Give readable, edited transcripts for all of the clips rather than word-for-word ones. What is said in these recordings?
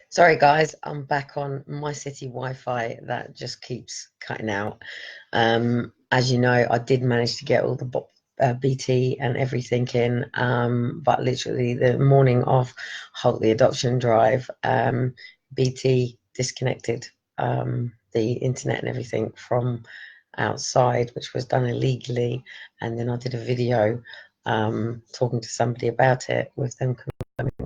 Sorry, guys, I'm back on my city Wi-Fi that just keeps cutting out. As you know, I did manage to get all the BT and everything in, but literally the morning of Halt the Adoption Drive, BT disconnected the internet and everything from outside, which was done illegally. And then I did a video talking to somebody about it with them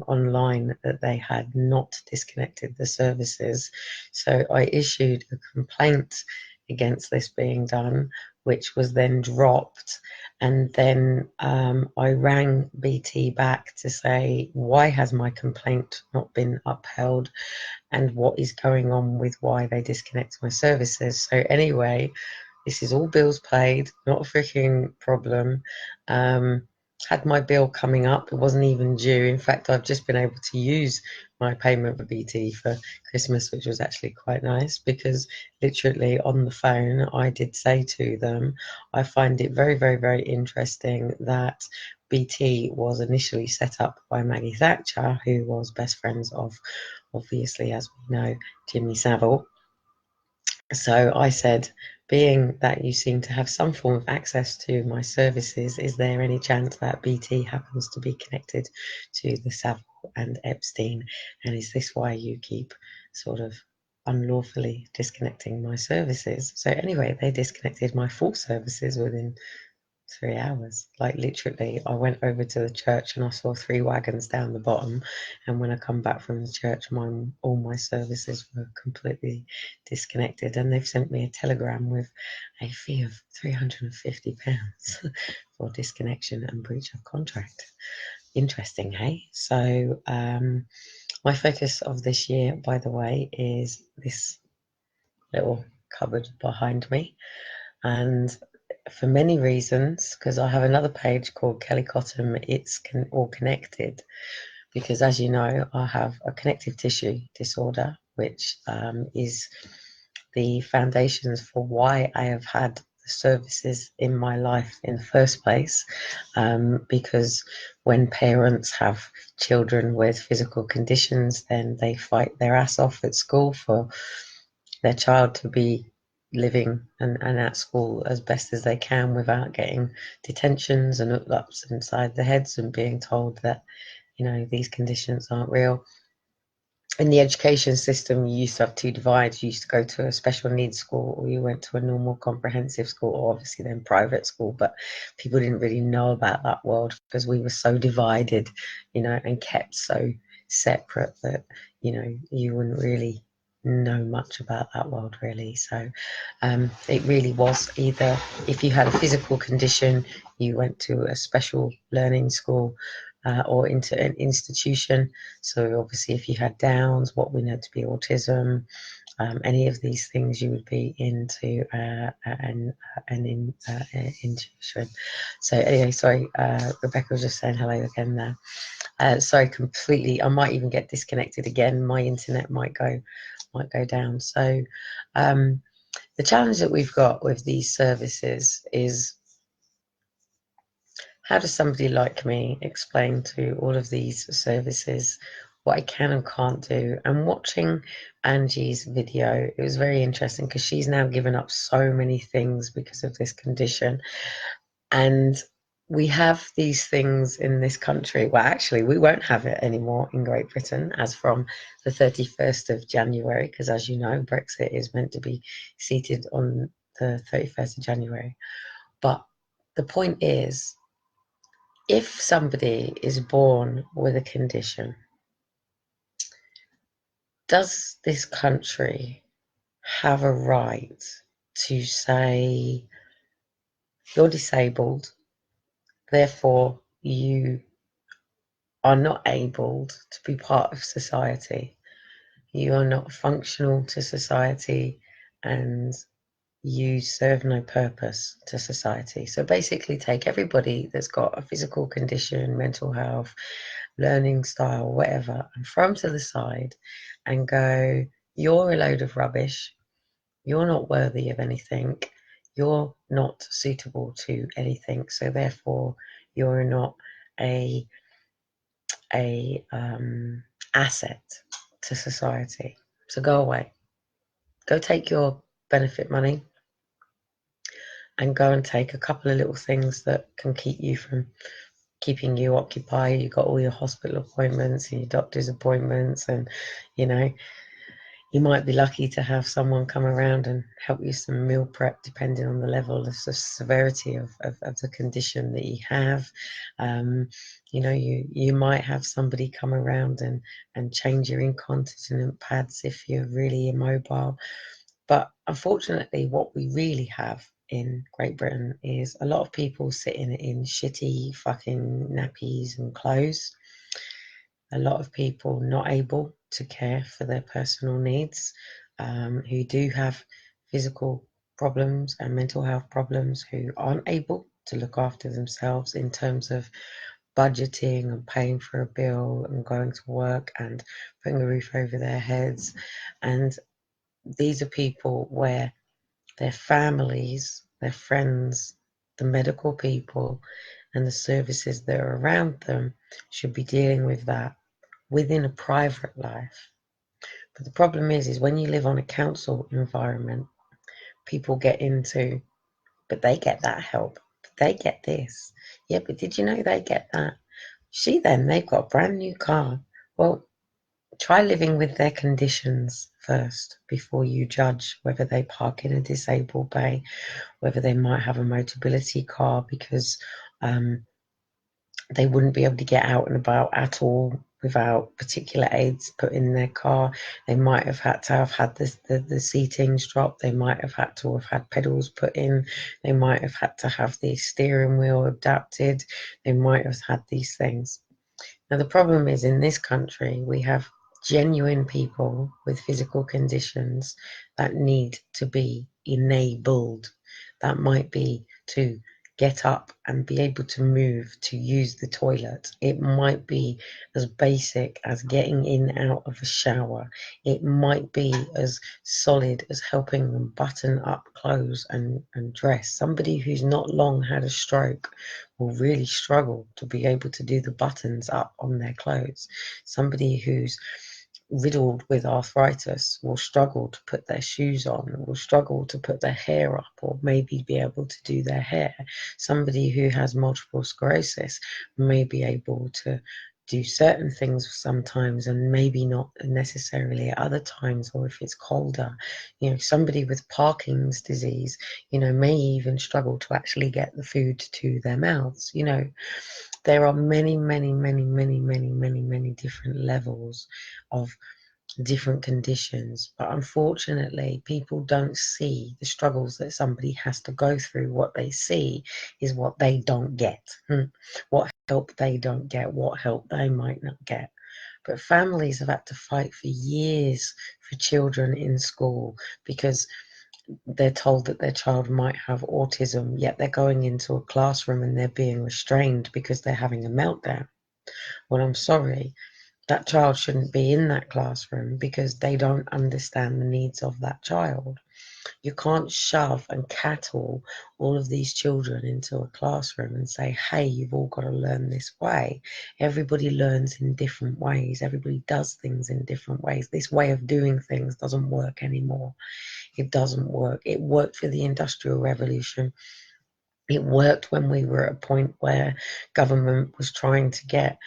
online that they had not disconnected the services. So I issued a complaint against this being done, which was then dropped. And then I rang BT back to say, why has my complaint not been upheld? And what is going on with why they disconnect my services? So anyway, this is all bills paid, not a freaking problem. Had my bill coming up. It wasn't even due. In fact, I've just been able to use my payment for BT for Christmas, which was actually quite nice because literally on the phone, I did say to them, I find it very, very, very interesting that BT was initially set up by Maggie Thatcher, who was best friends of, obviously, as we know, Jimmy Savile. So I said, being that you seem to have some form of access to my services, is there any chance that BT happens to be connected to the Savile and Epstein? And is this why you keep sort of unlawfully disconnecting my services? So anyway, they disconnected my full services within 3 hours. Like literally, I went over to the church and I saw three wagons down the bottom. And when I come back from the church, all my services were completely disconnected. And they've sent me a telegram with a fee of £350 for disconnection and breach of contract. Interesting, hey? So my focus of this year, by the way, is this little cupboard behind me. And for many reasons, because I have another page called Kelly Cotton, it's all connected. Because as you know, I have a connective tissue disorder, which is the foundations for why I have had the services in my life in the first place. Because when parents have children with physical conditions, then they fight their ass off at school for their child to be living and at school as best as they can without getting detentions and ups inside their heads and being told that, you know, these conditions aren't real. In the education system, you used to have two divides. You used to go to a special needs school or you went to a normal comprehensive school, or obviously then private school, but people didn't really know about that world because we were so divided, you know, and kept so separate that, you know, you wouldn't really know much about that world really. So it really was either if you had a physical condition, you went to a special learning school or into an institution. So obviously if you had Downs, what we know to be autism, any of these things, you would be into an intuition. So anyway, sorry, Rebecca was just saying hello again there. Sorry, completely. I might even get disconnected again. My internet might go down. So the challenge that we've got with these services is, how does somebody like me explain to all of these services what I can and can't do? And watching Angie's video, it was very interesting because she's now given up so many things because of this condition. And we have these things in this country. Well, actually, we won't have it anymore in Great Britain as from the 31st of January, because as you know, Brexit is meant to be seated on the 31st of January. But the point is, if somebody is born with a condition, does this country have a right to say, you're disabled, therefore you are not able to be part of society, you are not functional to society, and you serve no purpose to society? So basically take everybody that's got a physical condition, mental health, learning style, whatever, and throw them to the side and go, you're a load of rubbish, you're not worthy of anything, you're not suitable to anything, so therefore you're not a asset. to society. So go away. Go take your benefit money and go and take a couple of little things that can keeping you occupied. You've got all your hospital appointments and your doctor's appointments, and you know, you might be lucky to have someone come around and help you some meal prep, depending on the level of the severity of the condition that you have. You know, you might have somebody come around and change your incontinent pads if you're really immobile. But unfortunately, what we really have in Great Britain is a lot of people sitting in shitty fucking nappies and clothes. A lot of people not able to care for their personal needs, who do have physical problems and mental health problems, who aren't able to look after themselves in terms of budgeting and paying for a bill and going to work and putting a roof over their heads. And these are people where their families, their friends, the medical people, and the services that are around them should be dealing with that within a private life. But the problem is when you live on a council environment, people get into, but they get that help, but they get this. Yeah, but did you know they get that? See them, they've got a brand new car. Well, try living with their conditions first before you judge whether they park in a disabled bay, whether they might have a mobility car because they wouldn't be able to get out and about at all without particular aids put in their car. They might have had to have had the seatings dropped. They might have had to have had pedals put in. They might have had to have the steering wheel adapted. They might have had these things. Now, the problem is in this country, we have genuine people with physical conditions that need to be enabled. That might be to get up and be able to move, to use the toilet. It might be as basic as getting in and out of a shower. It might be as solid as helping them button up clothes and dress. Somebody who's not long had a stroke will really struggle to be able to do the buttons up on their clothes. Somebody who's riddled with arthritis will struggle to put their shoes on, will struggle to put their hair up, or maybe be able to do their hair. Somebody who has multiple sclerosis may be able to do certain things sometimes and maybe not necessarily at other times, or if it's colder. You know, somebody with Parkinson's disease, you know, may even struggle to actually get the food to their mouths. You know, there are many, many, many, many, many, many, many different levels of different conditions, but unfortunately people don't see the struggles that somebody has to go through. What they see is what they don't get, what help they don't get, what help they might not get. But families have had to fight for years for children in school because they're told that their child might have autism, yet they're going into a classroom and they're being restrained because they're having a meltdown. Well, I'm sorry, that child shouldn't be in that classroom because they don't understand the needs of that child. You can't shove and cattle all of these children into a classroom and say, hey, you've all got to learn this way. Everybody learns in different ways. Everybody does things in different ways. This way of doing things doesn't work anymore. It doesn't work. It worked for the Industrial Revolution. It worked when we were at a point where government was trying to get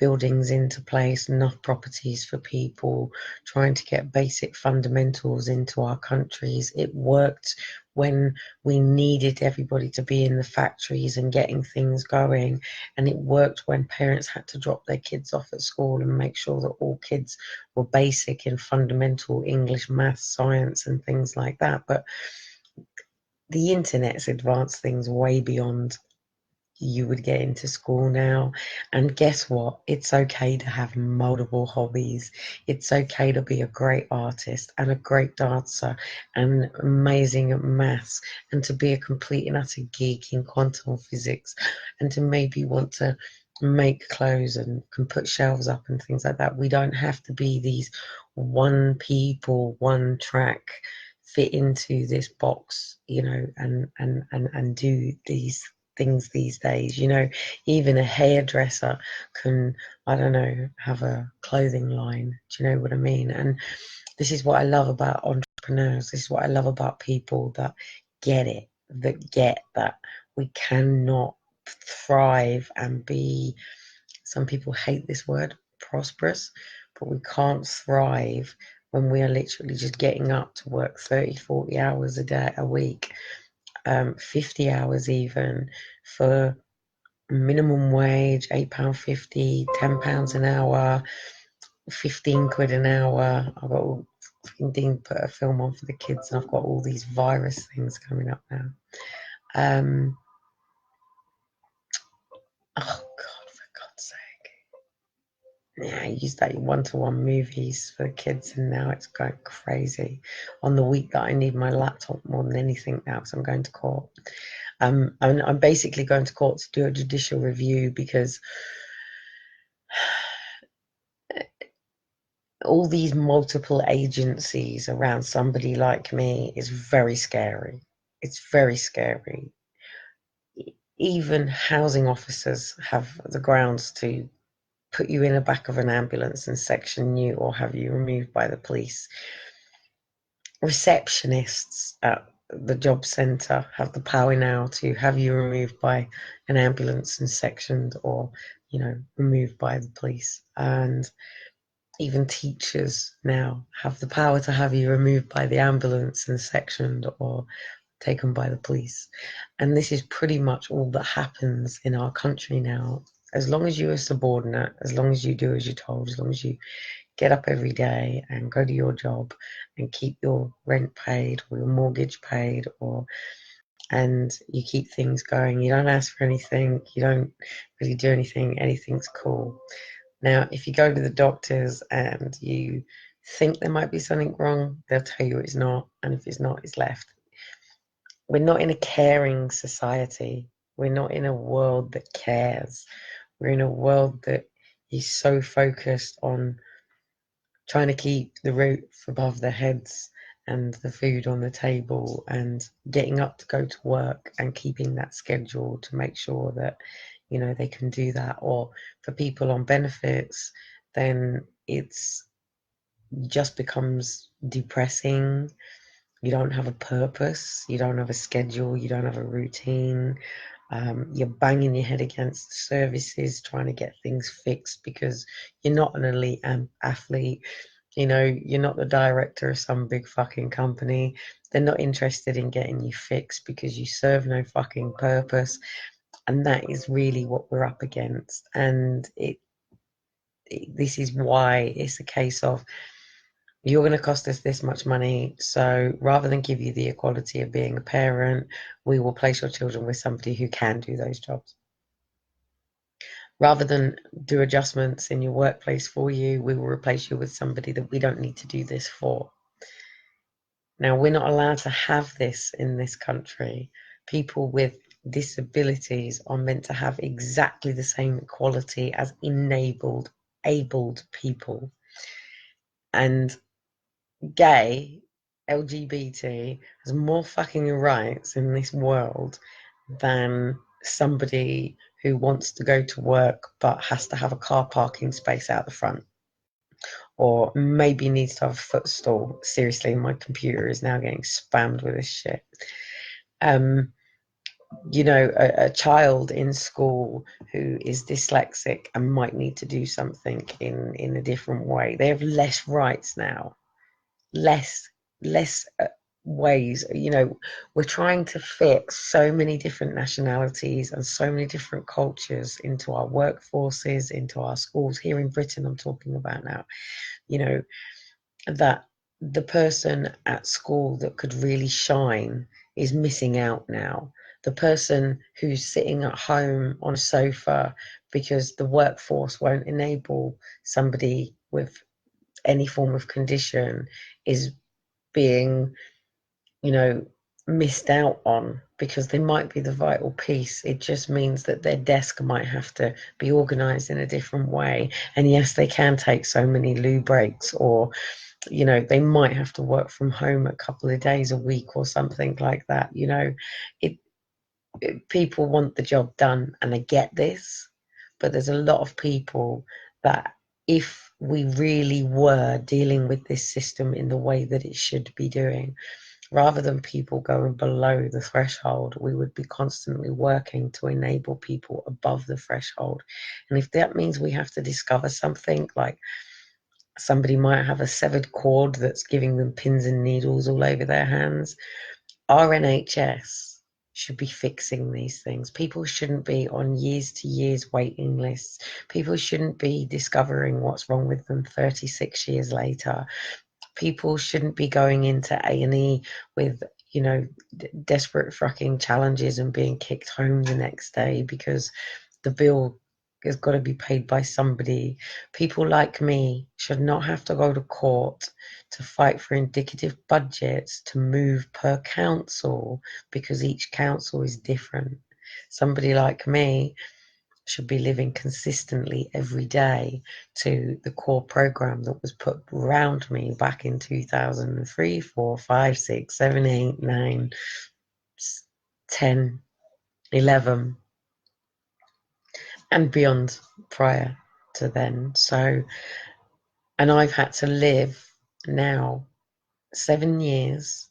buildings into place, enough properties for people, trying to get basic fundamentals into our countries. It worked when we needed everybody to be in the factories and getting things going. And it worked when parents had to drop their kids off at school and make sure that all kids were basic in fundamental English, maths, science, and things like that. But the internet's advanced things way beyond you would get into school now. And guess what? It's okay to have multiple hobbies. It's okay to be a great artist and a great dancer and amazing at maths, and to be a complete and utter geek in quantum physics, and to maybe want to make clothes and can put shelves up and things like that. We don't have to be these one people, one track, fit into this box, you know, and do these things these days. You know, even a hairdresser can, I don't know, have a clothing line. Do you know what I mean? And this is what I love about entrepreneurs. This is what I love about people that get it, that get that we cannot thrive and be, some people hate this word, prosperous, but we can't thrive when we are literally just getting up to work 30, 40 hours a day, a week, 50 hours even, for minimum wage, £8.50, £10 an hour, 15 quid an hour. I've got all, Dean put a film on for the kids, and I've got all these virus things coming up now. Oh God, for God's sake. Yeah, I used that one-to-one movies for the kids, and now it's going crazy. On the week that I need my laptop more than anything now, because I'm going to court. I'm basically going to court to do a judicial review, because all these multiple agencies around somebody like me is very scary. It's very scary. Even housing officers have the grounds to put you in the back of an ambulance and section you or have you removed by the police. Receptionists at the job centre have the power now to have you removed by an ambulance and sectioned, or, you know, removed by the police. And even teachers now have the power to have you removed by the ambulance and sectioned or taken by the police. And this is pretty much all that happens in our country now. As long as you are subordinate, as long as you do as you're told, as long as you get up every day and go to your job and keep your rent paid or your mortgage paid, or and you keep things going, you don't ask for anything, you don't really do anything, anything's cool. Now, if you go to the doctors and you think there might be something wrong, they'll tell you it's not, and if it's not, it's left. We're not in a caring society. We're not in a world that cares. We're in a world that is so focused on trying to keep the roof above their heads and the food on the table and getting up to go to work and keeping that schedule to make sure that, you know, they can do that. Or for people on benefits, then it's just becomes depressing. You don't have a purpose, you don't have a schedule, you don't have a routine. You're banging your head against services trying to get things fixed because you're not an elite athlete. You know, you're not the director of some big fucking company. They're not interested in getting you fixed because you serve no fucking purpose. And that is really what we're up against. And this is why it's a case of, you're going to cost us this much money, so rather than give you the equality of being a parent, we will place your children with somebody who can do those jobs. Rather than do adjustments in your workplace for you, we will replace you with somebody that we don't need to do this for. Now, we're not allowed to have this in this country. People with disabilities are meant to have exactly the same equality as abled people. And gay, LGBT has more fucking rights in this world than somebody who wants to go to work but has to have a car parking space out the front, or maybe needs to have a footstool. Seriously, my computer is now getting spammed with this shit. You know, a child in school who is dyslexic and might need to do something in a different way, they have less rights now. less ways. You know, we're trying to fit so many different nationalities and so many different cultures into our workforces, into our schools here in Britain. I'm talking about now, you know, that the person at school that could really shine is missing out now. The person who's sitting at home on a sofa because the workforce won't enable somebody with any form of condition is being, you know, missed out on because they might be the vital piece. It just means that their desk might have to be organized in a different way. And yes, they can take so many loo breaks, or, you know, they might have to work from home a couple of days a week or something like that. You know, it people want the job done and they get this, but there's a lot of people that if we really were dealing with this system in the way that it should be doing, rather than people going below the threshold, we would be constantly working to enable people above the threshold. And if that means we have to discover something, like somebody might have a severed cord that's giving them pins and needles all over their hands, our NHS should be fixing these things. People shouldn't be on years to years waiting lists. People shouldn't be discovering what's wrong with them 36 years later. People shouldn't be going into A&E with, you know, desperate fucking challenges and being kicked home the next day because the bill has got to be paid by somebody. People like me should not have to go to court to fight for indicative budgets to move per council because each council is different. Somebody like me should be living consistently every day to the core program that was put around me back in 2003, 4, 5, 6, 7, 8, 9, 10, 11, and beyond prior to then. So, and I've had to live now 7 years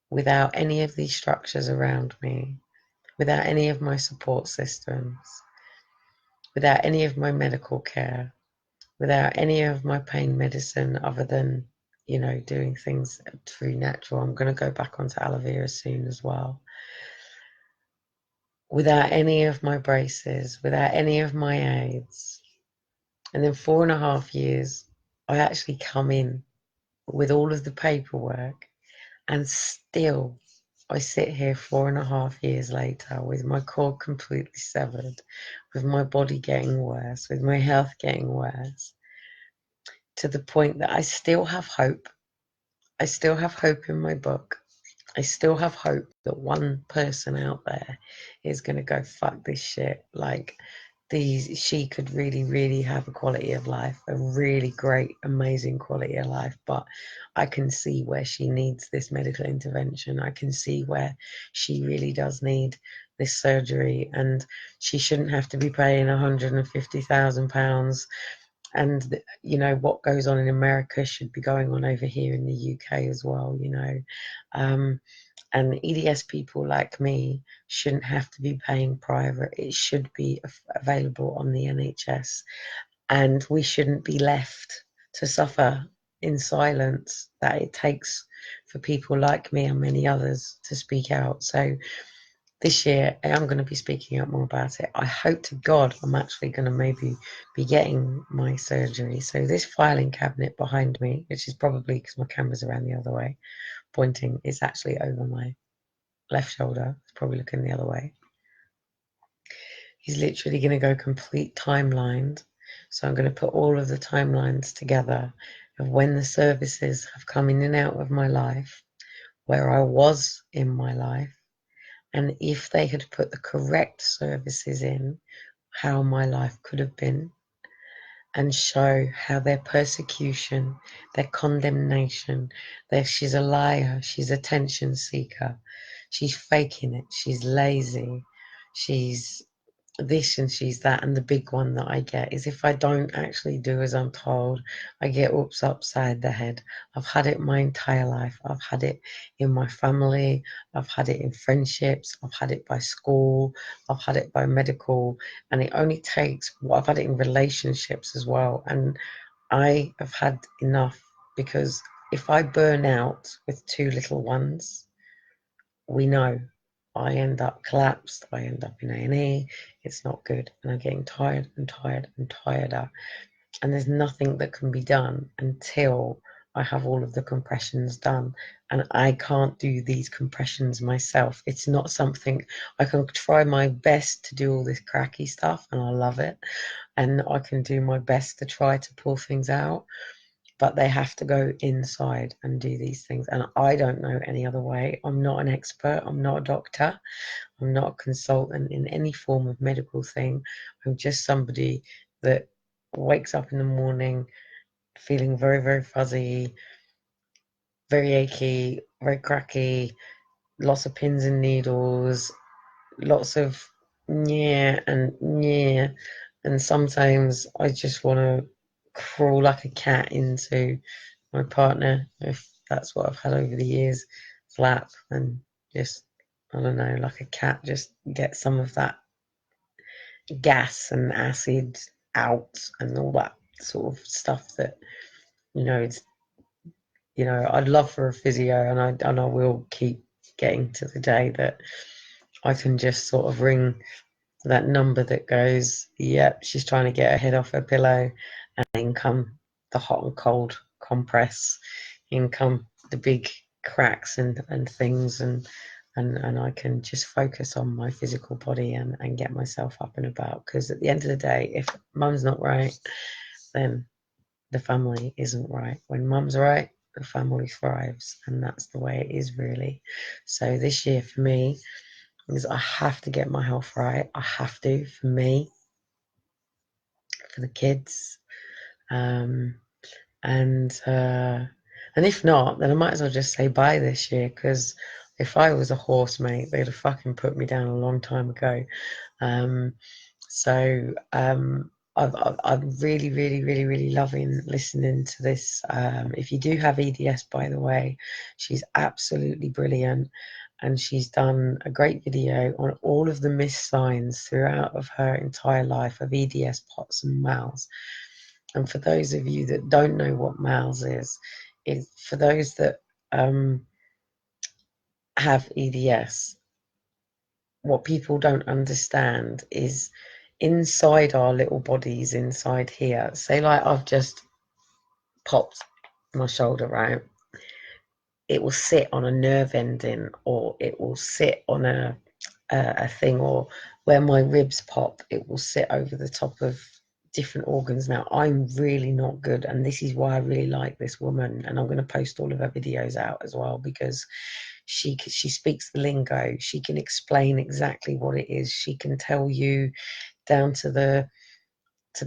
without any of these structures around me, without any of my support systems, without any of my medical care, without any of my pain medicine other than, you know, doing things through natural. I'm going to go back onto aloe vera soon as well. Without any of my braces, without any of my aids. And then 4.5 years, I actually come in with all of the paperwork, and still I sit here 4.5 years later with my cord completely severed, with my body getting worse, with my health getting worse, to the point that I still have hope. I still have hope in my book. I still have hope that one person out there is going to go, fuck this shit. Like, she could really, really have a quality of life, a really great, amazing quality of life. But I can see where she needs this medical intervention. I can see where she really does need this surgery, and she shouldn't have to be paying £150,000. And you know what goes on in America should be going on over here in the UK as well, you know. And EDS people like me shouldn't have to be paying private. It should be available on the NHS, and we shouldn't be left to suffer in silence that it takes for people like me and many others to speak out. So this year I am going to be speaking out more about it. I hope to God I'm actually going to maybe be getting my surgery. So this filing cabinet behind me, which is probably because my camera's around the other way pointing, is actually over my left shoulder. It's probably looking the other way. He's literally going to go complete timelined. So I'm going to put all of the timelines together of when the services have come in and out of my life, where I was in my life, and if they had put the correct services in, how my life could have been, and show how their persecution, their condemnation, that she's a liar, she's a attention seeker, she's faking it, she's lazy, she's this and she's that. And the big one that I get is if I don't actually do as I'm told, I get oops upside the head. I've had it my entire life. I've had it in my family, I've had it in friendships, I've had it by school, I've had it by medical, and it only takes, well, I've had it in relationships as well. And I have had enough, because if I burn out with two little ones, we know I end up collapsed, I end up in A&E, it's not good, and I'm getting tired and tired and tireder, and there's nothing that can be done until I have all of the compressions done, and I can't do these compressions myself. It's not something, I can try my best to do all this cracky stuff, and I love it, and I can do my best to try to pull things out, but they have to go inside and do these things. And I don't know any other way. I'm not an expert. I'm not a doctor. I'm not a consultant in any form of medical thing. I'm just somebody that wakes up in the morning feeling very, very fuzzy, very achy, very cracky, lots of pins and needles, lots of yeah and yeah, and sometimes I just want to crawl like a cat into my partner, if that's what I've had over the years, lap, and just, I don't know, like a cat, just get some of that gas and acid out and all that sort of stuff that, it's, I'd love for a physio, and I will keep getting to the day that I can just sort of ring that number that goes, yep, she's trying to get her head off her pillow, and in come the hot and cold compress, in come the big cracks and things, and I can just focus on my physical body and get myself up and about. Because at the end of the day, if mum's not right, then the family isn't right. When mum's right, the family thrives, and that's the way it is, really. So this year for me is I have to get my health right. I have to, for me, for the kids, um, and if not, then I might as well just say bye this year, because if I was a horse, mate, they'd have fucking put me down a long time ago. Um, so I'm really, really, really, really loving listening to this. If you do have EDS, by the way, she's absolutely brilliant, and she's done a great video on all of the missed signs throughout of her entire life of EDS, POTS and MALS. And for those of you that don't know what MALS is for those that have EDS, what people don't understand is inside our little bodies, inside here, say like I've just popped my shoulder, right? It will sit on a nerve ending, or it will sit on a thing, or where my ribs pop, it will sit over the top of different organs. Now, I'm really not good, and this is why I really like this woman, and I'm going to post all of her videos out as well, because she speaks the lingo. She can explain exactly what it is. She can tell you down to the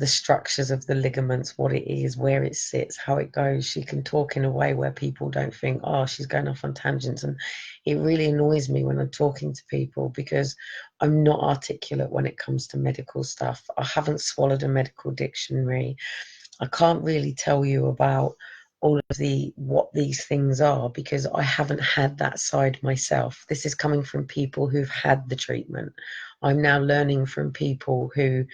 structures of the ligaments, what it is, where it sits, how it goes. She can talk in a way where people don't think, oh, she's going off on tangents. And it really annoys me when I'm talking to people, because I'm not articulate when it comes to medical stuff. I haven't swallowed a medical dictionary. I can't really tell you about all of what these things are, because I haven't had that side myself. This is coming from people who've had the treatment. I'm now learning from people who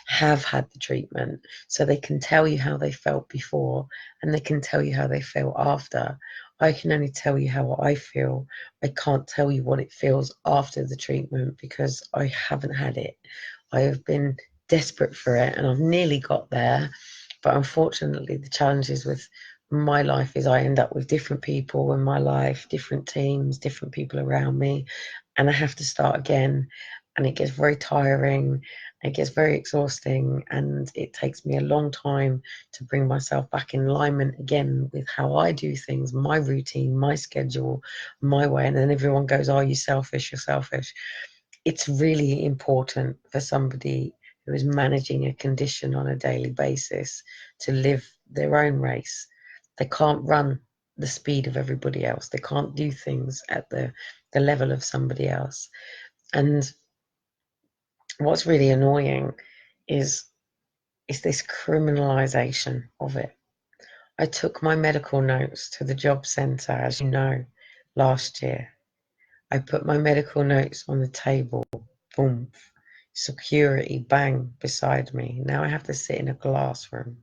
have had the treatment, so they can tell you how they felt before, and they can tell you how they feel after. I can only tell you how I feel. I can't tell you what it feels after the treatment, because I haven't had it. I have been desperate for it, and I've nearly got there, but unfortunately the challenges with my life is I end up with different people in my life, different teams, different people around me, and I have to start again, and it gets very tiring. It gets very exhausting, and it takes me a long time to bring myself back in alignment again with how I do things, my routine, my schedule, my way. And then everyone goes, oh, you're selfish, you're selfish. It's really important for somebody who is managing a condition on a daily basis to live their own race. They can't run the speed of everybody else. They can't do things at the level of somebody else. And what's really annoying is this criminalization of it. I took my medical notes to the job centre, as you know, last year. I put my medical notes on the table, boom, security, bang, beside me. Now I have to sit in a glass room.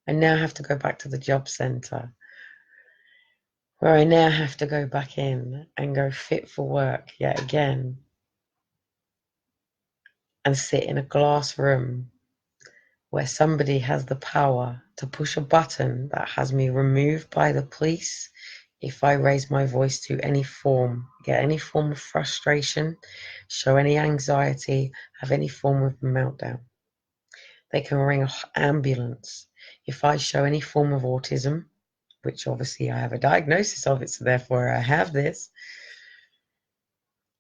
I now have to go back to the job centre, where I now have to go back in and go fit for work yet again, and sit in a glass room where somebody has the power to push a button that has me removed by the police if I raise my voice to any form, get any form of frustration, show any anxiety, have any form of meltdown. They can ring an ambulance if I show any form of autism, which obviously I have a diagnosis of it, so therefore I have this.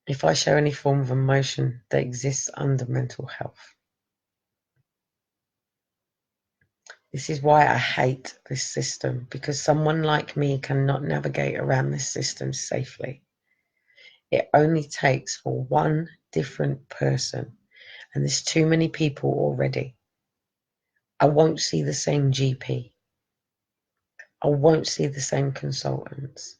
If I show any form of emotion that exists under mental health. This is why I hate this system, because someone like me cannot navigate around this system safely. It only takes for one different person, and there's too many people already. I won't see the same GP. I won't see the same consultants.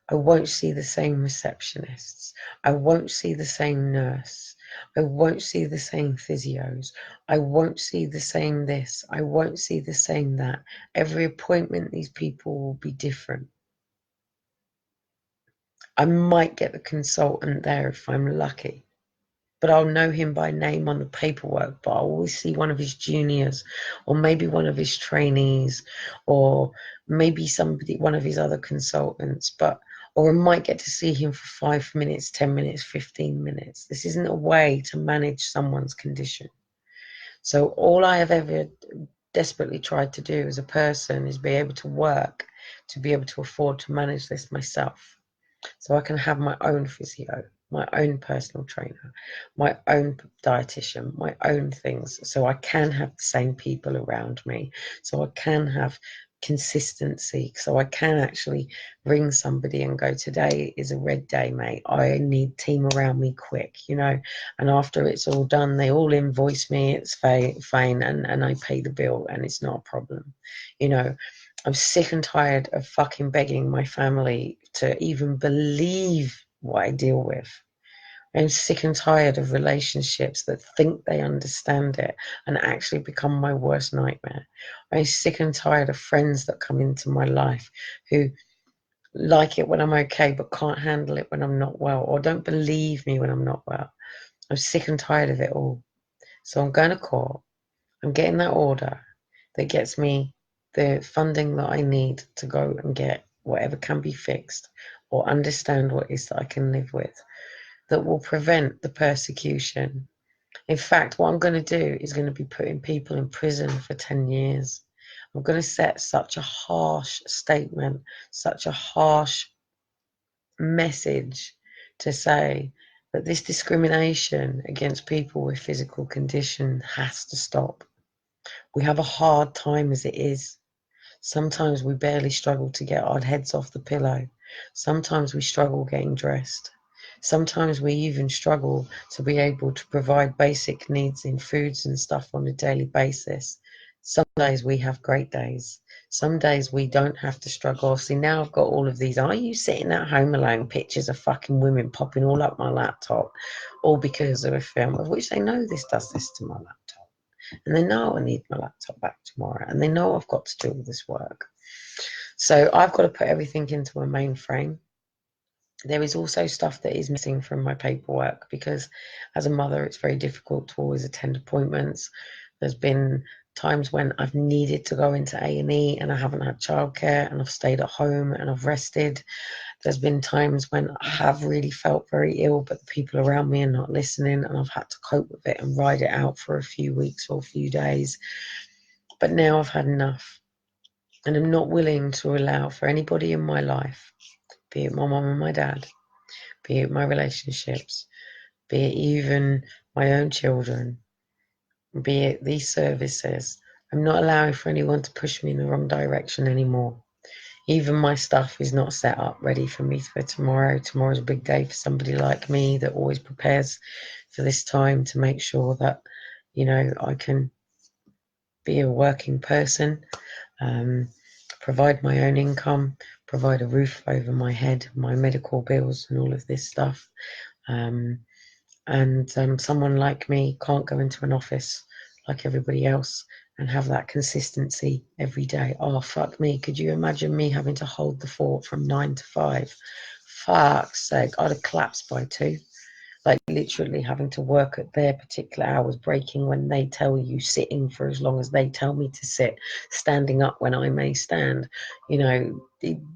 I won't see the same receptionists. I won't see the same nurse. I won't see the same physios. I won't see the same this. I won't see the same that. Every appointment, these people will be different. I might get the consultant there if I'm lucky, but I'll know him by name on the paperwork, but I'll always see one of his juniors, or maybe one of his trainees, or maybe one of his other consultants, or I might get to see him for 5 minutes, 10 minutes, 15 minutes. This isn't a way to manage someone's condition. So all I have ever desperately tried to do as a person is be able to work, to be able to afford to manage this myself. So I can have my own physio, my own personal trainer, my own dietitian, my own things. So I can have the same people around me. So I can have consistency. So I can actually ring somebody and go, today is a red day, mate. I need team around me quick, and after it's all done, they all invoice me. It's fine, and I pay the bill, and it's not a problem. I'm sick and tired of fucking begging my family to even believe what I deal with. I'm sick and tired of relationships that think they understand it and actually become my worst nightmare. I'm sick and tired of friends that come into my life who like it when I'm okay but can't handle it when I'm not well, or don't believe me when I'm not well. I'm sick and tired of it all. So I'm going to court. I'm getting that order that gets me the funding that I need to go and get whatever can be fixed, or understand what is that I can live with, that will prevent the persecution. In fact, what I'm going to do is going to be putting people in prison for 10 years. I'm going to set such a harsh statement, such a harsh message to say that this discrimination against people with physical condition has to stop. We have a hard time as it is. Sometimes we barely struggle to get our heads off the pillow. Sometimes we struggle getting dressed. Sometimes we even struggle to be able to provide basic needs in foods and stuff on a daily basis. Some days we have great days. Some days we don't have to struggle. See, now I've got all of these, are you sitting at home alone, pictures of fucking women popping all up my laptop, all because of a film of which they know this does this to my laptop. And they know I need my laptop back tomorrow, and they know I've got to do all this work. So I've got to put everything into a mainframe. There is also stuff that is missing from my paperwork because as a mother, it's very difficult to always attend appointments. There's been times when I've needed to go into A&E and I haven't had childcare, and I've stayed at home and I've rested. There's been times when I have really felt very ill, but the people around me are not listening, and I've had to cope with it and ride it out for a few weeks or a few days. But now I've had enough, and I'm not willing to allow for anybody in my life, be it my mum and my dad, be it my relationships, be it even my own children, be it these services. I'm not allowing for anyone to push me in the wrong direction anymore. Even my stuff is not set up ready for me for tomorrow. Tomorrow's a big day for somebody like me that always prepares for this time to make sure that, I can be a working person, provide my own income, provide a roof over my head, my medical bills and all of this stuff. And someone like me can't go into an office like everybody else and have that consistency every day. Oh, fuck me. Could you imagine me having to hold the fort from 9 to 5? Fuck's sake, I'd have collapsed by 2. Like literally having to work at their particular hours, breaking when they tell you, sitting for as long as they tell me to sit, standing up when I may stand.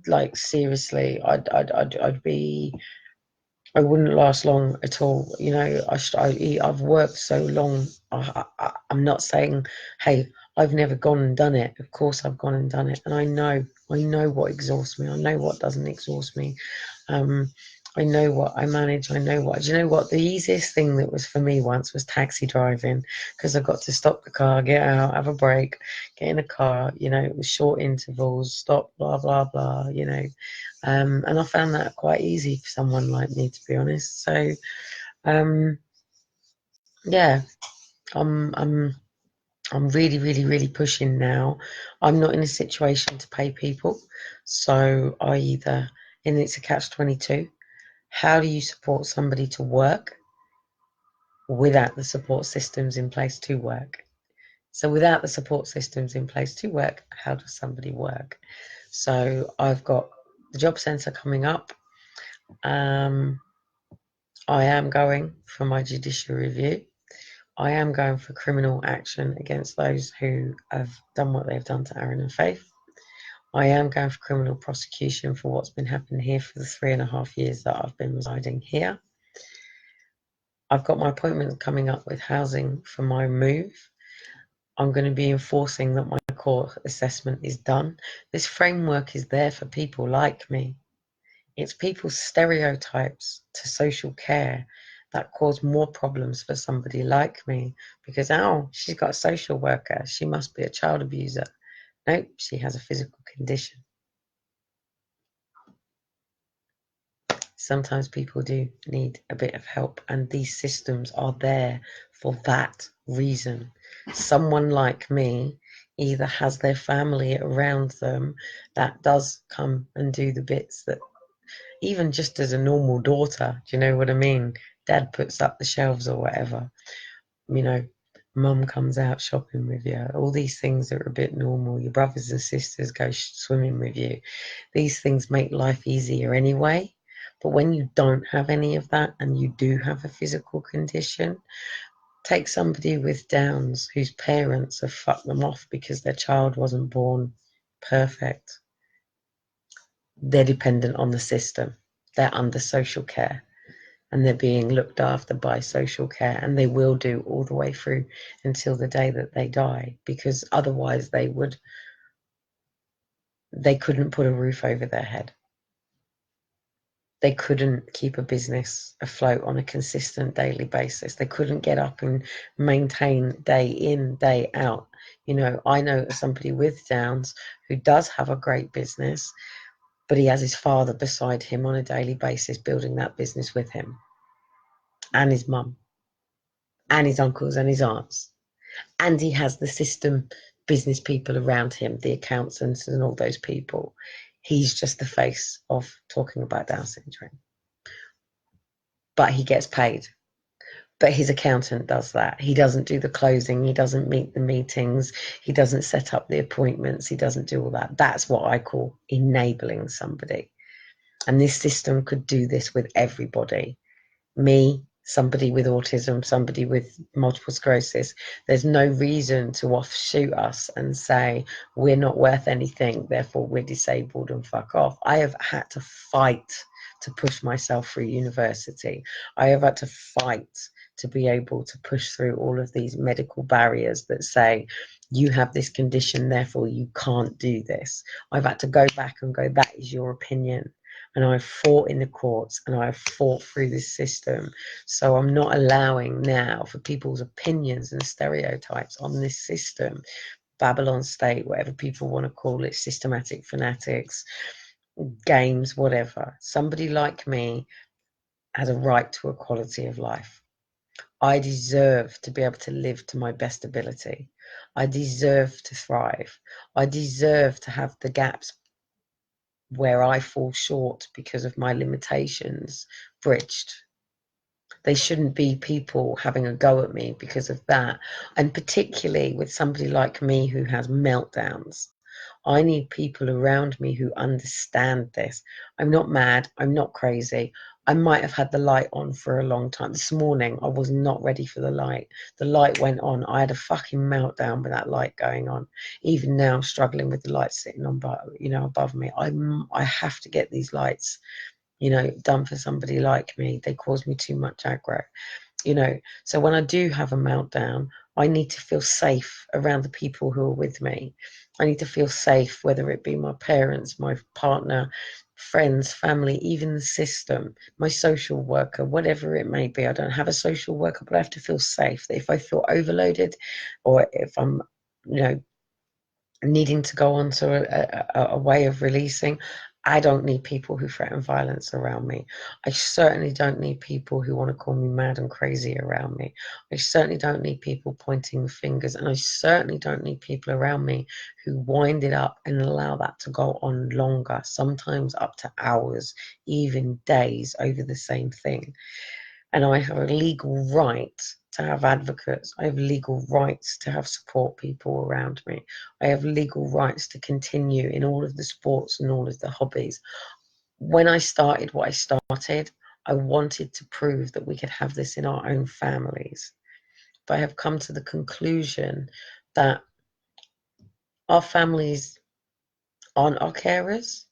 Like seriously, I'd be, I wouldn't last long at all. I've worked so long. I'm not saying, hey, I've never gone and done it. Of course I've gone and done it. And I know what exhausts me. I know what doesn't exhaust me. I know what I manage. I know what. Do you know what? The easiest thing that was for me once was taxi driving, because I got to stop the car, get out, have a break, get in a car. You know, it was short intervals, stop, blah blah blah. You know, and I found that quite easy for someone like me, to be honest. So, um, yeah, I'm I'm I'm really, really, really pushing now. I'm not in a situation to pay people, so I either, and it's a catch-22. How do you support somebody to work without the support systems in place to work? So without the support systems in place to work, how does somebody work? So I've got the job centre coming up. I am going for my judicial review. I am going for criminal action against those who have done what they've done to Aaron and Faith. I am going for criminal prosecution for what's been happening here for the 3.5 years that I've been residing here. I've got my appointment coming up with housing for my move. I'm going to be enforcing that my core assessment is done. This framework is there for people like me. It's people's stereotypes to social care that cause more problems for somebody like me, because, oh, she's got a social worker, she must be a child abuser. Nope, she has a physical condition. Sometimes people do need a bit of help, and these systems are there for that reason. Someone like me either has their family around them that does come and do the bits that, even just as a normal daughter, do you know what I mean? Dad puts up the shelves or whatever, you know, mum comes out shopping with you, all these things that are a bit normal. Your brothers and sisters go swimming with you. These things make life easier anyway. But when you don't have any of that and you do have a physical condition, take somebody with Downs whose parents have fucked them off because their child wasn't born perfect. They're dependent on the system. They're under social care and they're being looked after by social care, and they will do all the way through until the day that they die, because otherwise they couldn't put a roof over their head. They couldn't keep a business afloat on a consistent daily basis. They couldn't get up and maintain day in, day out. You know, I know somebody with Downs who does have a great business, but he has his father beside him on a daily basis building that business with him, and his mum, and his uncles and his aunts. And he has the system business people around him, the accountants and all those people. He's just the face of talking about Down syndrome. But he gets paid. But his accountant does that. He doesn't do the closing. He doesn't meet the meetings. He doesn't set up the appointments. He doesn't do all that. That's what I call enabling somebody. And this system could do this with everybody. Me, somebody with autism, somebody with multiple sclerosis. There's no reason to offshoot us and say we're not worth anything, therefore we're disabled and fuck off. I have had to fight to push myself through university. I have had to fight to be able to push through all of these medical barriers that say you have this condition, therefore you can't do this. I've had to go back and go, that is your opinion. And I've fought in the courts and I've fought through this system. So I'm not allowing now for people's opinions and stereotypes on this system, Babylon state, whatever people want to call it, systematic fanatics, games, whatever. Somebody like me has a right to a quality of life. I deserve to be able to live to my best ability. I deserve to thrive. I deserve to have the gaps where I fall short because of my limitations bridged. They shouldn't be people having a go at me because of that. And particularly with somebody like me who has meltdowns, I need people around me who understand this. I'm not mad. I'm not crazy. I might have had the light on for a long time. This morning, I was not ready for the light. The light went on. I had a fucking meltdown with that light going on. Even now, struggling with the light sitting on, above me. I have to get these lights, done for somebody like me. They cause me too much aggro. So when I do have a meltdown, I need to feel safe around the people who are with me. I need to feel safe, whether it be my parents, my partner, friends, family, even the system, my social worker, whatever it may be. I don't have a social worker, but I have to feel safe that if I feel overloaded or if I'm, you know, needing to go on to a way of releasing, I don't need people who threaten violence around me. I certainly don't need people who want to call me mad and crazy around me. I certainly don't need people pointing fingers, and I certainly don't need people around me who wind it up and allow that to go on longer, sometimes up to hours, even days over the same thing. And I have a legal right to have advocates. I have legal rights to have support people around me. I have legal rights to continue in all of the sports and all of the hobbies. When I started what I started, I wanted to prove that we could have this in our own families. But I have come to the conclusion that our families aren't our carers.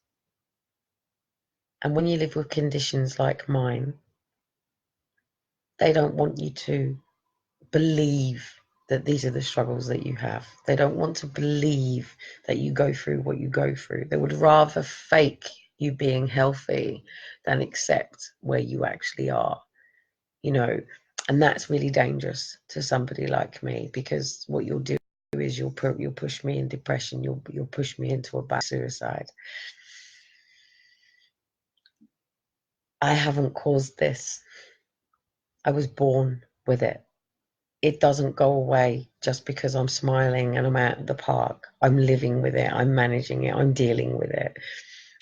And when you live with conditions like mine, they don't want you to believe that these are the struggles that you have. They don't want to believe that you go through what you go through. They would rather fake you being healthy than accept where you actually are, you know. And that's really dangerous to somebody like me, because what you'll do is you'll push me in depression, you'll push me into a bad suicide. I haven't caused this. I was born with it. It doesn't go away just because I'm smiling and I'm out at the park. I'm living with it. I'm managing it. I'm dealing with it.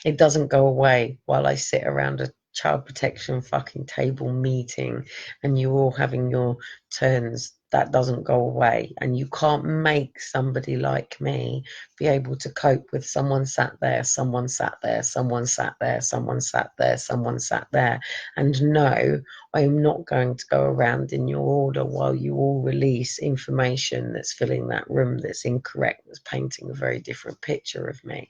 It doesn't go away while I sit around a child protection fucking table meeting and you're all having your turns. That doesn't go away. And you can't make somebody like me be able to cope with someone sat there, someone sat there, someone sat there, someone sat there, someone sat there. And no, I am not going to go around in your order while you all release information that's filling that room that's incorrect, that's painting a very different picture of me.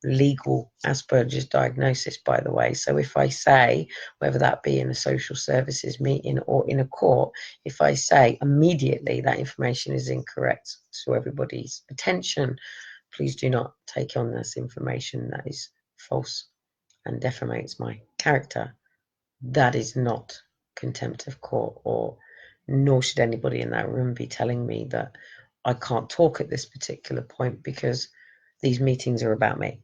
Legal Asperger's diagnosis, by the way. So if I say, whether that be in a social services meeting or in a court, if I say immediately that information is incorrect to everybody's attention, please do not take on this information that is false and defamates my character. That is not contempt of court, or nor should anybody in that room be telling me that I can't talk at this particular point, because these meetings are about me.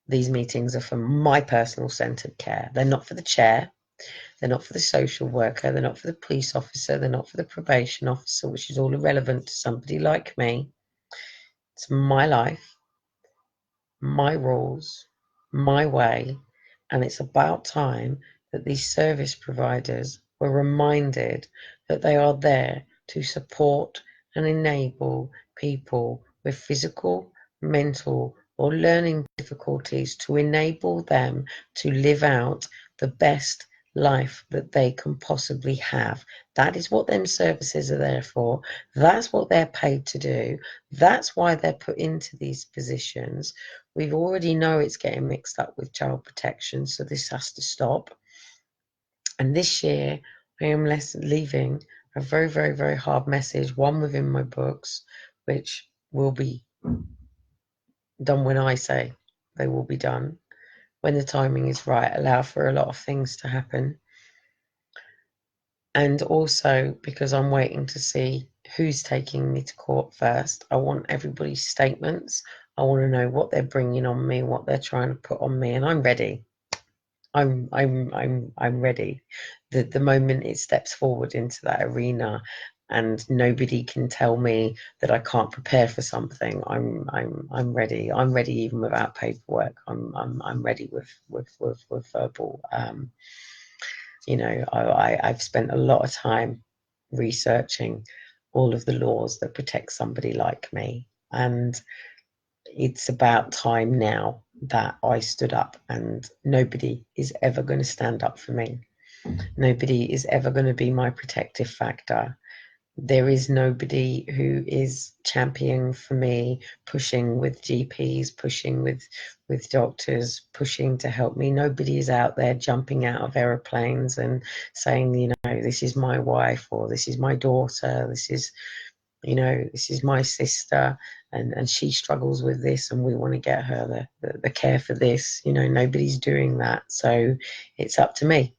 These meetings are for my personal centered care. They're not for the chair. They're not for the social worker. They're not for the police officer. They're not for the probation officer, which is all irrelevant to somebody like me. It's my life, my rules, my way. And it's about time that these service providers were reminded that they are there to support and enable people with physical, mental, or learning difficulties, to enable them to live out the best life that they can possibly have. That is what them services are there for. That's what they're paid to do. That's why they're put into these positions. We already know it's getting mixed up with child protection, so this has to stop. And this year, I am leaving a very, very, very hard message, one within my books, which will be done when I say they will be done, when the timing is right. Allow for a lot of things to happen. And also because I'm waiting to see who's taking me to court first. I want everybody's statements. I want to know what they're bringing on me, what they're trying to put on me, and I'm ready. I'm ready. The moment it steps forward into that arena, and nobody can tell me that I can't prepare for something. I'm ready. I'm ready even without paperwork. I'm ready with verbal. I've spent a lot of time researching all of the laws that protect somebody like me, and it's about time now that I stood up, and nobody is ever going to stand up for me. Nobody is ever going to be my protective factor. There is nobody who is championing for me, pushing with GPs, pushing with doctors, pushing to help me. Nobody is out there jumping out of aeroplanes and saying, this is my wife, or this is my daughter, this is, you know, this is my sister, and she struggles with this, and we want to get her the care for this. You know, nobody's doing that, so it's up to me.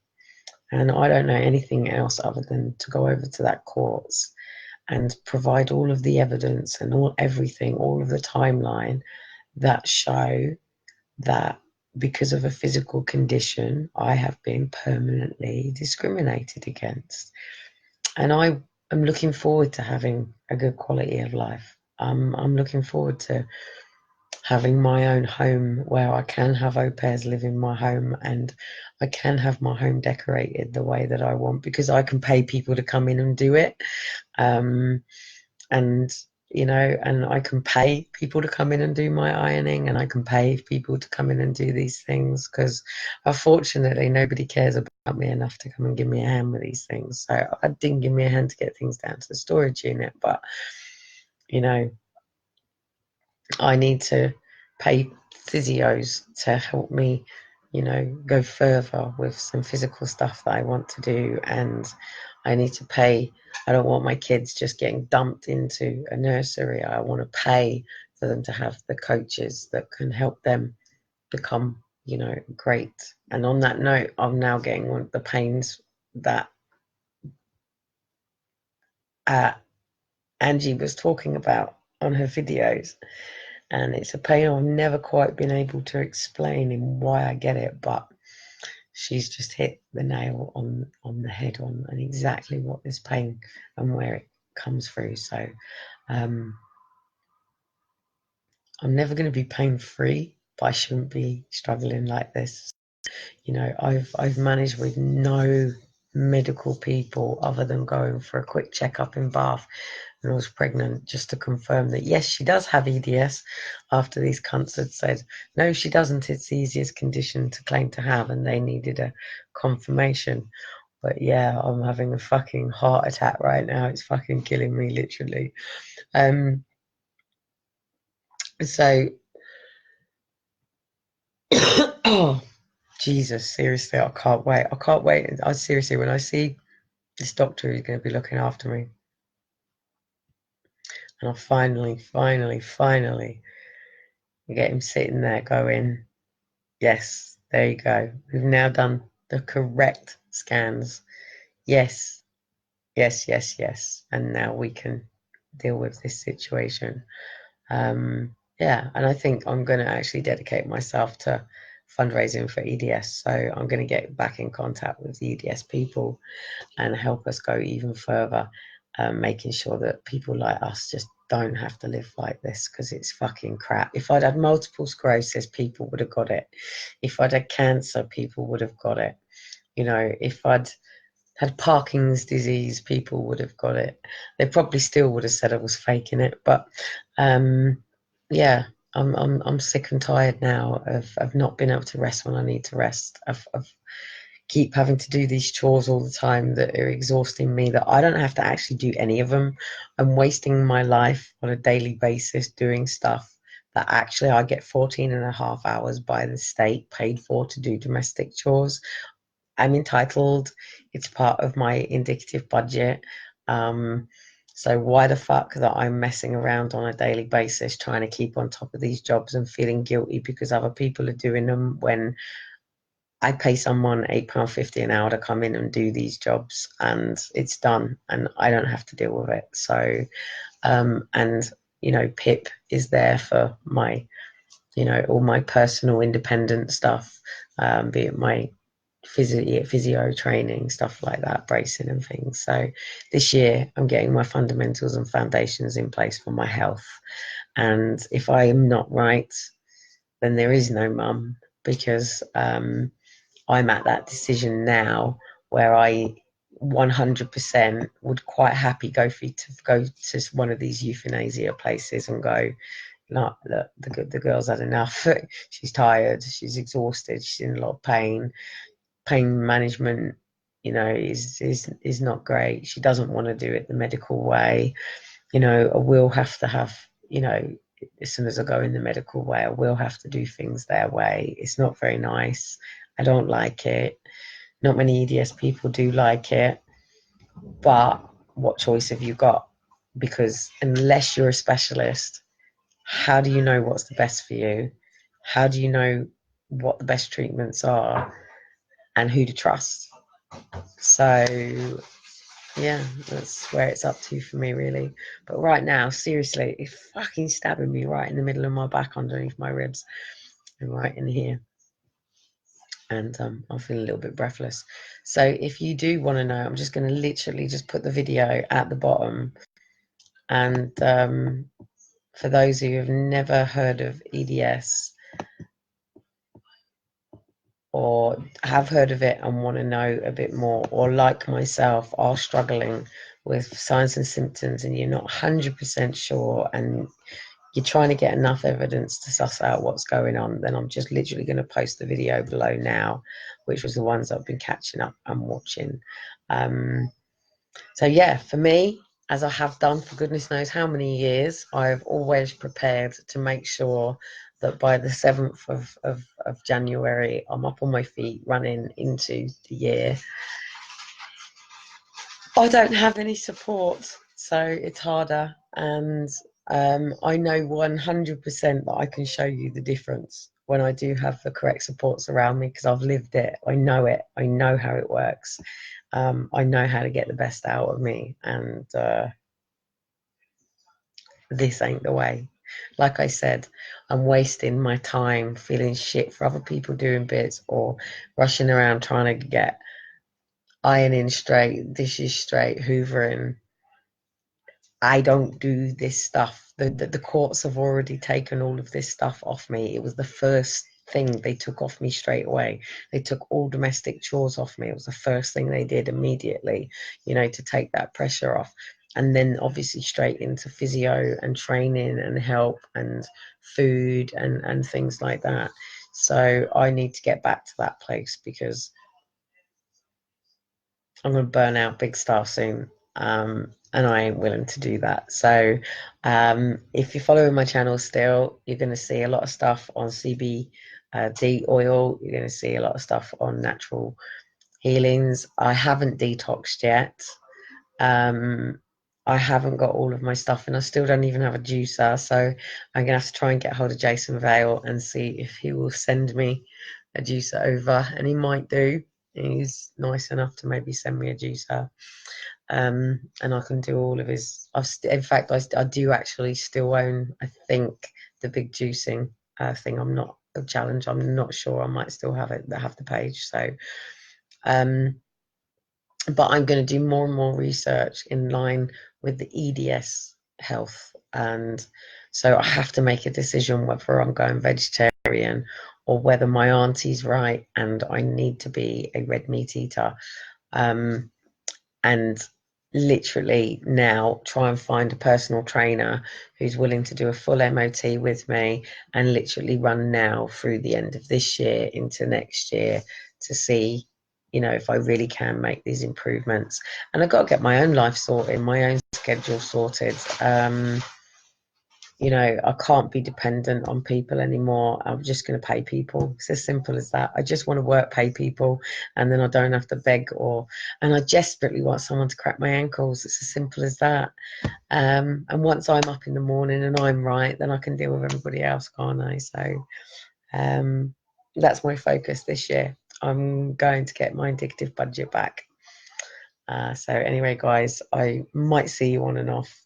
And I don't know anything else other than to go over to that courts and provide all of the evidence and everything, all of the timeline that show that because of a physical condition, I have been permanently discriminated against. And I am looking forward to having a good quality of life. I'm looking forward to having my own home where I can have au pairs live in my home, and I can have my home decorated the way that I want, because I can pay people to come in and do it. And you know, and I can pay people to come in and do my ironing, and I can pay people to come in and do these things, because unfortunately nobody cares about me enough to come and give me a hand with these things. So I didn't give me a hand to get things down to the storage unit, but you know, I need to pay physios to help me, you know, go further with some physical stuff that I want to do. And I need to pay. I don't want my kids just getting dumped into a nursery. I want to pay for them to have the coaches that can help them become, you know, great. And on that note, I'm now getting one of the pains that Angie was talking about on her videos. And it's a pain I've never quite been able to explain in why I get it, but she's just hit the nail on the head on exactly what this pain and where it comes through. So I'm never going to be pain free, but I shouldn't be struggling like this. You know, I've managed with no medical people other than going for a quick checkup in Bath and I was pregnant, just to confirm that yes, she does have EDS, after these cunts had said no, she doesn't, it's the easiest condition to claim to have, and they needed a confirmation. But yeah, I'm having a fucking heart attack right now. It's fucking killing me, literally. So oh Jesus, seriously, I can't wait. I can't wait. I seriously, when I see this doctor who's going to be looking after me, and I finally get him sitting there going, yes, there you go. We've now done the correct scans. Yes, yes. And now we can deal with this situation. Yeah, and I think I'm going to actually dedicate myself to fundraising for EDS. So I'm going to get back in contact with the EDS people and help us go even further, making sure that people like us just don't have to live like this, because it's fucking crap. If I'd had multiple sclerosis, people would have got it. If I'd had cancer, people would have got it. You know, if I'd had Parkinson's disease, people would have got it. They probably still would have said I was faking it, but yeah, I'm sick and tired now of not being able to rest when I need to rest. Of keep having to do these chores all the time that are exhausting me, that I don't have to actually do any of them. I'm wasting my life on a daily basis doing stuff that actually I get 14 and a half hours by the state paid for to do domestic chores. I'm entitled. It's part of my indicative budget. So why the fuck that I'm messing around on a daily basis trying to keep on top of these jobs and feeling guilty because other people are doing them, when I pay someone £8.50 an hour to come in and do these jobs, and it's done, and I don't have to deal with it. So, and you know, Pip is there for my, you know, all my personal independent stuff, be it my physio training, stuff like that, bracing and things. So this year I'm getting my fundamentals and foundations in place for my health. And if I am not right, then there is no mum, because I'm at that decision now where I 100% would quite happy go to one of these euthanasia places and go, no, look, the girl's had enough. She's tired, she's exhausted, she's in a lot of pain. Pain management, you know, is not great. She doesn't want to do it the medical way. You know, I will have to have, you know, as soon as I go in the medical way, I will have to do things their way. It's not very nice. I don't like it. Not many EDS people do like it. But what choice have you got? because unless you're a specialist, how do you know what's the best for you? How do you know what the best treatments are and who to trust? So yeah, that's where it's up to for me, really. But right now, seriously, it's fucking stabbing me right in the middle of my back, underneath my ribs, and right in here. And I'm feeling a little bit breathless. So if you do want to know, I'm just going to literally just put the video at the bottom. And for those who have never heard of EDS or have heard of it and want to know a bit more, or like myself are struggling with signs and symptoms and you're not 100% sure and you're trying to get enough evidence to suss out what's going on, then I'm just literally going to post the video below now, which was the ones I've been catching up and watching. So yeah, for me, as I have done for goodness knows how many years, I've always prepared to make sure that by the 7th of January, I'm up on my feet running into the year. I don't have any support, so it's harder. And I know 100% that I can show you the difference when I do have the correct supports around me, because I've lived it. I know it. I know how it works. I know how to get the best out of me, and this ain't the way. Like I said, I'm wasting my time feeling shit for other people doing bits or rushing around trying to get ironing straight, dishes straight, hoovering. I don't do this stuff. The courts have already taken all of this stuff off me. It was the first thing they took off me straight away. They took all domestic chores off me. It was the first thing they did immediately, to take that pressure off. And then obviously straight into physio and training and help and food and things like that. So I need to get back to that place because I'm going to burn out big style soon. And I ain't willing to do that. So if you're following my channel still, you're going to see a lot of stuff on CBD oil. You're going to see a lot of stuff on natural healings. I haven't detoxed yet. I haven't got all of my stuff, and I still don't even have a juicer. So I'm going to have to try and get hold of Jason Vale and see if he will send me a juicer over, and he might do. He's nice enough to maybe send me a juicer, and I can do all of his. In fact, I do actually still own, I think, the big juicing thing. I'm not a challenge. I'm not sure. I might still have it. Have the page. So, but I'm going to do more and more research in line with the EDS health, and so I have to make a decision whether I'm going vegetarian or whether my auntie's right and I need to be a red meat eater. And literally now try and find a personal trainer who's willing to do a full MOT with me and literally run now through the end of this year into next year to see, if I really can make these improvements. And I've got to get my own life sorted, my own schedule sorted. I can't be dependent on people anymore. I'm just going to pay people. It's as simple as that. I just want to work, pay people, and then I don't have to beg and I desperately want someone to crack my ankles. It's as simple as that. And once I'm up in the morning and I'm right, then I can deal with everybody else, can't I? So that's my focus this year. I'm going to get my indicative budget back. So anyway, guys, I might see you on and off.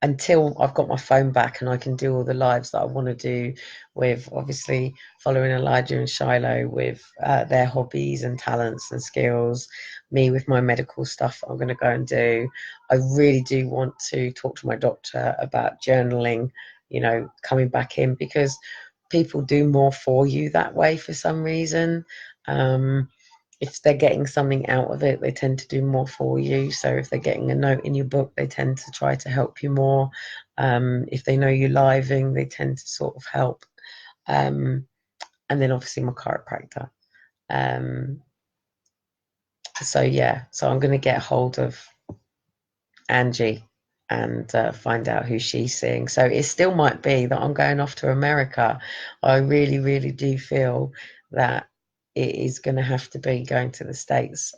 Until I've got my phone back and I can do all the lives that I want to do with, obviously, following Elijah and Shiloh with their hobbies and talents and skills, me with my medical stuff I'm going to go and do. I really do want to talk to my doctor about journaling, coming back in, because people do more for you that way for some reason. If they're getting something out of it, they tend to do more for you. So if they're getting a note in your book, they tend to try to help you more. If they know you're living, they tend to sort of help. And then obviously my chiropractor. So I'm going to get hold of Angie and find out who she's seeing. So it still might be that I'm going off to America. I really, really do feel that it is going to have to be going to the States,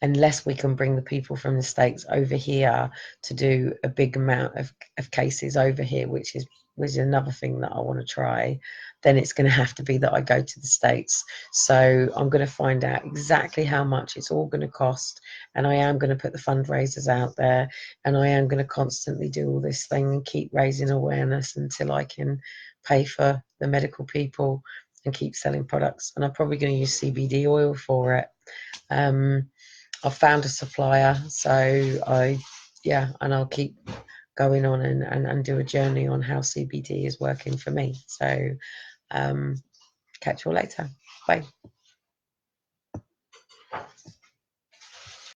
unless we can bring the people from the States over here to do a big amount of cases over here, which is another thing that I want to try. Then it's going to have to be that I go to the States. So I'm going to find out exactly how much it's all going to cost, and I am going to put the fundraisers out there, and I am going to constantly do all this thing and keep raising awareness until I can pay for the medical people and keep selling products. And I'm probably going to use CBD oil for it. I've found a supplier, so and I'll keep going on and do a journey on how CBD is working for me. So catch you all later. Bye.